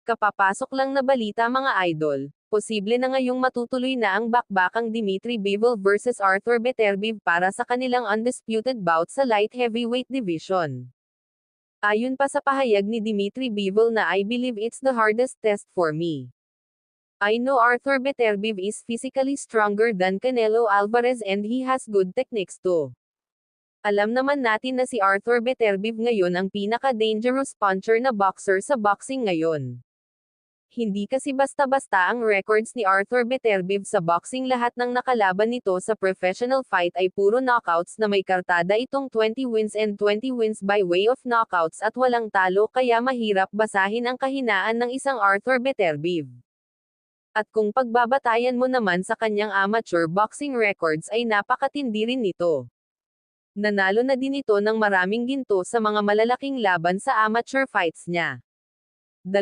Kapapasok lang na balita mga idol, posible na ngayong matutuloy na ang bakbakang Dmitry Bivol versus Arthur Beterbiev para sa kanilang undisputed bout sa light heavyweight division. Ayon pa sa pahayag ni Dmitry Bivol na I believe it's the hardest test for me. I know Arthur Beterbiev is physically stronger than Canelo Alvarez and he has good techniques too. Alam naman natin na si Arthur Beterbiev ngayon ang pinaka-dangerous puncher na boxer sa boxing ngayon. Hindi kasi basta-basta ang records ni Arthur Beterbiev sa boxing, lahat ng nakalaban nito sa professional fight ay puro knockouts na may kartada itong 20 wins and 20 wins by way of knockouts at walang talo, kaya mahirap basahin ang kahinaan ng isang Arthur Beterbiev. At kung pagbabatayan mo naman sa kanyang amateur boxing records ay napakatindi rin nito. Nanalo na din ito ng maraming ginto sa mga malalaking laban sa amateur fights niya. 2